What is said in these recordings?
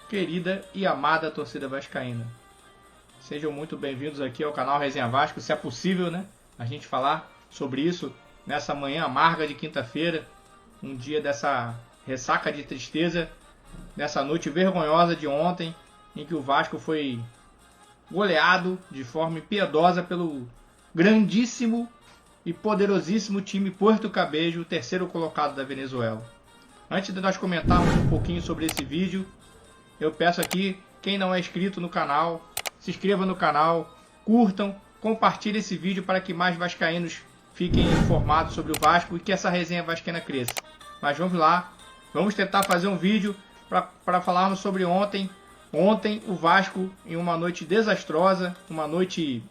querida e amada torcida vascaína. Sejam muito bem-vindos aqui ao canal Resenha Vasco. Se é possível, né, a gente falar sobre isso nessa manhã amarga de quinta-feira, um dia dessa ressaca de tristeza, nessa noite vergonhosa de ontem, em que o Vasco foi goleado de forma impiedosa pelo grandíssimo e poderosíssimo time Puerto Cabello, o terceiro colocado da Venezuela. Antes de nós comentarmos um pouquinho sobre esse vídeo, eu peço aqui, quem não é inscrito no canal, se inscreva no canal, curtam, compartilhem esse vídeo para que mais vascaínos fiquem informados sobre o Vasco e que essa resenha vascaína cresça. Mas vamos lá, vamos tentar fazer um vídeo para falarmos sobre ontem. Ontem o Vasco, em uma noite desastrosa, uma noite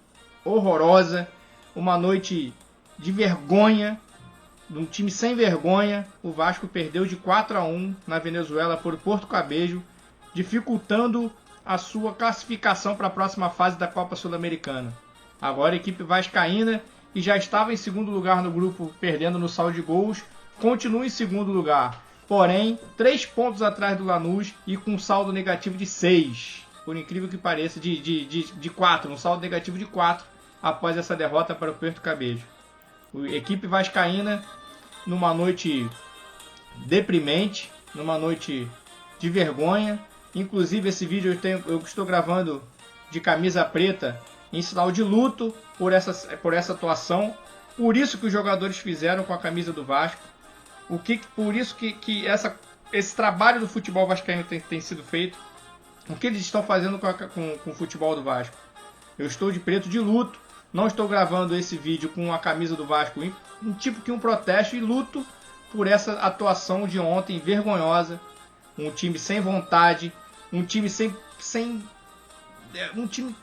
horrorosa, uma noite de vergonha, de um time sem vergonha, o Vasco perdeu de 4-1 na Venezuela por Puerto Cabello, dificultando a sua classificação para a próxima fase da Copa Sul-Americana. Agora a equipe vascaína, que já estava em segundo lugar no grupo, perdendo no saldo de gols, continua em segundo lugar. Porém, 3 pontos atrás do Lanús e com um saldo negativo de 6. Por incrível que pareça, de 4. Um saldo negativo de 4 após essa derrota para o Puerto Cabello. A equipe vascaína, numa noite deprimente, numa noite de vergonha. Inclusive, esse vídeo eu estou gravando de camisa preta em sinal de luto por essa atuação. Por isso que os jogadores fizeram com a camisa do Vasco. Por isso que esse trabalho do futebol vascaíno tem sido feito. O que eles estão fazendo com o futebol do Vasco? Eu estou de preto de luto. Não estou gravando esse vídeo com a camisa do Vasco. Tipo que um protesto e luto por essa atuação de ontem vergonhosa. Um time sem vontade. Um time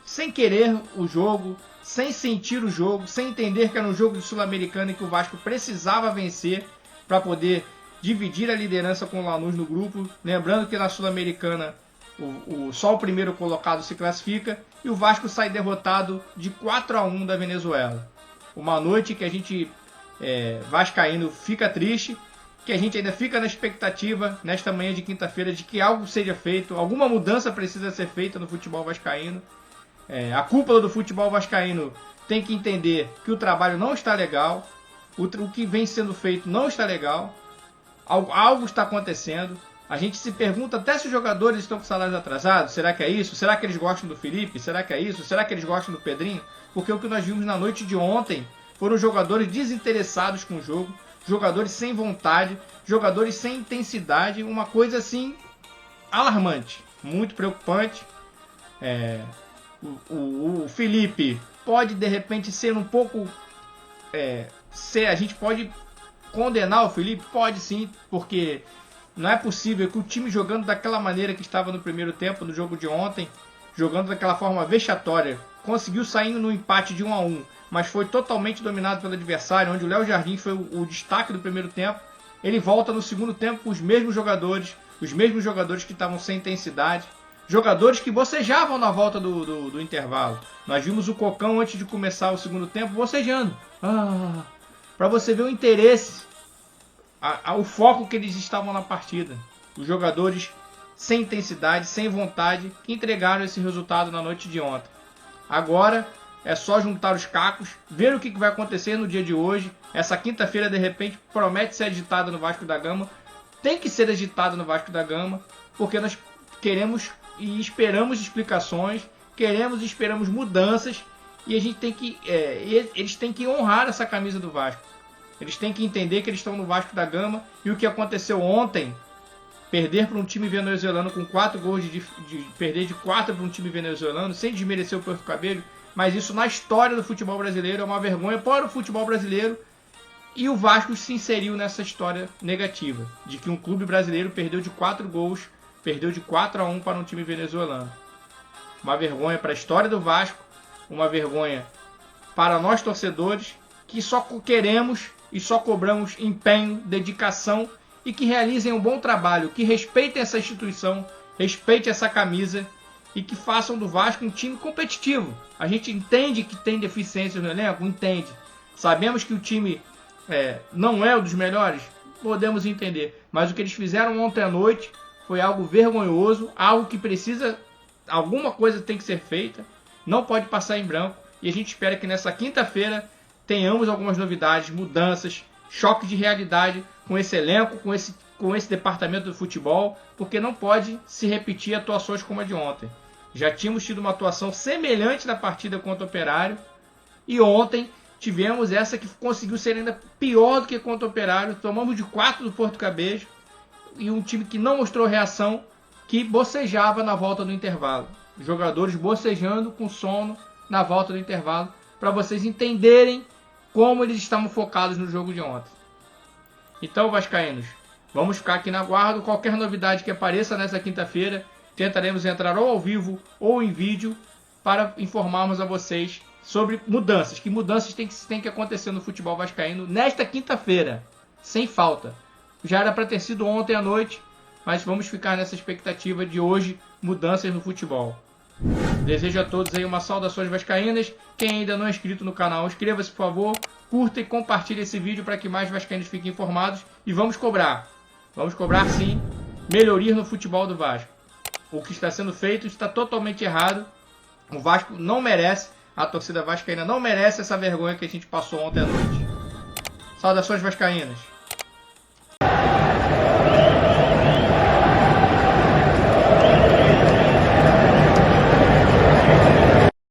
sem querer o jogo. Sem sentir o jogo. Sem entender que era um jogo de Sul-Americana e que o Vasco precisava vencer para poder dividir a liderança com o Lanús no grupo. Lembrando que na Sul-Americana só o primeiro colocado se classifica e o Vasco sai derrotado de 4-1 da Venezuela. Uma noite que a gente vascaíno fica triste, que a gente ainda fica na expectativa nesta manhã de quinta-feira de que algo seja feito, alguma mudança precisa ser feita no futebol vascaíno. A cúpula do futebol vascaíno tem que entender que o trabalho não está legal. O que vem sendo feito não está legal. Algo está acontecendo. A gente se pergunta até se os jogadores estão com salários atrasados. Será que é isso? Será que eles gostam do Felipe? Será que é isso? Será que eles gostam do Pedrinho? Porque o que nós vimos na noite de ontem foram jogadores desinteressados com o jogo, jogadores sem vontade, jogadores sem intensidade. Uma coisa assim alarmante, muito preocupante. O Felipe pode de repente ser um pouco... a gente pode condenar o Felipe? Pode sim, porque não é possível que o time jogando daquela maneira que estava no primeiro tempo, no jogo de ontem, jogando daquela forma vexatória, conseguiu sair no empate de 1-1, mas foi totalmente dominado pelo adversário, onde o Léo Jardim foi o destaque do primeiro tempo. Ele volta no segundo tempo com os mesmos jogadores que estavam sem intensidade, jogadores que bocejavam na volta do intervalo. Nós vimos o Cocão antes de começar o segundo tempo bocejando. Para você ver o interesse, o foco que eles estavam na partida. Os jogadores sem intensidade, sem vontade, que entregaram esse resultado na noite de ontem. Agora é só juntar os cacos, ver o que vai acontecer no dia de hoje. Essa quinta-feira, de repente, promete ser agitada no Vasco da Gama. Tem que ser agitada no Vasco da Gama, porque nós queremos e esperamos explicações, queremos e esperamos mudanças. E a gente tem que, eles têm que honrar essa camisa do Vasco. Eles têm que entender que eles estão no Vasco da Gama. E o que aconteceu ontem, perder para um time venezuelano com 4 gols, perder de 4 para um time venezuelano, sem desmerecer o Puerto Cabello, mas isso na história do futebol brasileiro é uma vergonha para o futebol brasileiro. E o Vasco se inseriu nessa história negativa, de que um clube brasileiro perdeu de 4 gols, perdeu de 4-1 para um time venezuelano. Uma vergonha para a história do Vasco. Uma vergonha para nós torcedores, que só queremos e só cobramos empenho, dedicação e que realizem um bom trabalho, que respeitem essa instituição, respeitem essa camisa e que façam do Vasco um time competitivo. A gente entende que tem deficiências no elenco, entende. Sabemos que o time não é um dos melhores, podemos entender. Mas o que eles fizeram ontem à noite foi algo vergonhoso, algo que precisa, alguma coisa tem que ser feita, não pode passar em branco, e a gente espera que nessa quinta-feira tenhamos algumas novidades, mudanças, choque de realidade com esse elenco, com esse departamento do futebol, porque não pode se repetir atuações como a de ontem. Já tínhamos tido uma atuação semelhante na partida contra o Operário, e ontem tivemos essa que conseguiu ser ainda pior do que contra o Operário. Tomamos de 4 do Porto Cabejo, e um time que não mostrou reação, que bocejava na volta do intervalo. Jogadores bocejando com sono na volta do intervalo, para vocês entenderem como eles estavam focados no jogo de ontem. Então, vascaínos, vamos ficar aqui na guarda. Qualquer novidade que apareça nessa quinta-feira, tentaremos entrar ou ao vivo ou em vídeo para informarmos a vocês sobre mudanças. Que mudanças tem que acontecer no futebol vascaíno nesta quinta-feira, sem falta. Já era para ter sido ontem à noite, mas vamos ficar nessa expectativa de hoje, mudanças no futebol. Desejo a todos aí uma saudações vascaínas. Quem ainda não é inscrito no canal, inscreva-se por favor, curta e compartilhe esse vídeo para que mais vascaínos fiquem informados. E vamos cobrar sim, melhoria no futebol do Vasco. O que está sendo feito está totalmente errado. O Vasco não merece, a torcida vascaína não merece essa vergonha que a gente passou ontem à noite. Saudações vascaínas.